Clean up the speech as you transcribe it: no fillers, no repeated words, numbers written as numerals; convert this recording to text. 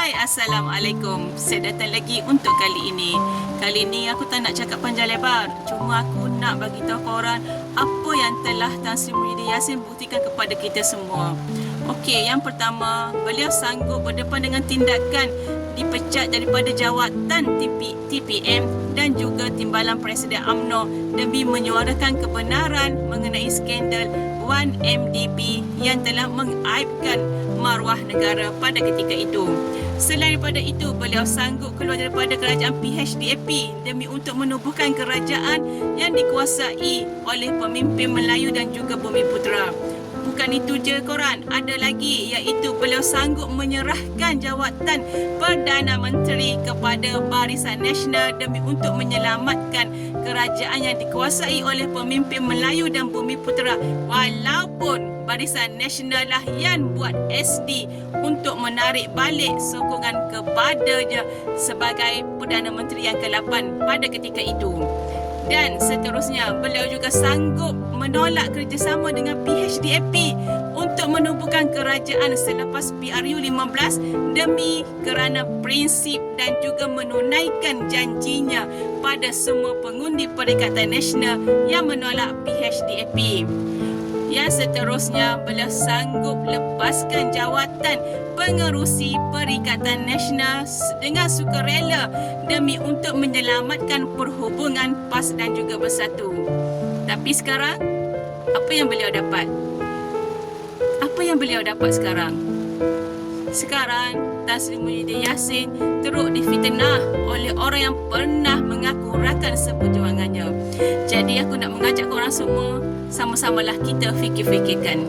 Hai, Assalamualaikum. Saya datang lagi untuk kali ini. Kali ini aku tak nak cakap panjang lebar. Cuma aku nak bagi tahu korang apa yang telah Tan Sri Muhyiddin Yassin buktikan kepada kita semua. Okey, yang pertama, beliau sanggup berdepan dengan tindakan dipecat daripada jawatan TPM dan juga Timbalan Presiden UMNO demi menyuarakan kebenaran mengenai skandal 1MDB yang telah mengaibkan maruah negara pada ketika itu. Selain daripada itu, beliau sanggup keluar daripada kerajaan PHDAP demi untuk menubuhkan kerajaan yang dikuasai oleh pemimpin Melayu dan juga Bumiputera. Bukan itu je korang, ada lagi iaitu beliau sanggup menyerahkan jawatan Perdana Menteri kepada Barisan Nasional demi untuk menyelamatkan kerajaan yang dikuasai oleh pemimpin Melayu dan Bumiputera, walaupun Barisan Nasional lah yang buat SD untuk menarik balik sokongan kepadanya sebagai Perdana Menteri yang ke-8 pada ketika itu. Dan seterusnya, beliau juga sanggup menolak kerjasama dengan PHDAP untuk menubuhkan kerajaan selepas PRU 15 demi kerana prinsip dan juga menunaikan janjinya pada semua pengundi Perikatan Nasional yang menolak PHDAP. Yang seterusnya, beliau sanggup lepaskan jawatan pengerusi Perikatan Nasional dengan sukarela demi untuk menyelamatkan perhubungan PAS dan juga Bersatu. Tapi sekarang, apa yang beliau dapat? Apa yang beliau dapat sekarang? Sekarang, Tan Sri Muhyiddin Yassin teruk difitnah oleh orang yang pernah mengaku rakan seperjuangannya. Jadi aku nak mengajak korang semua, sama-samalah kita fikir-fikirkan.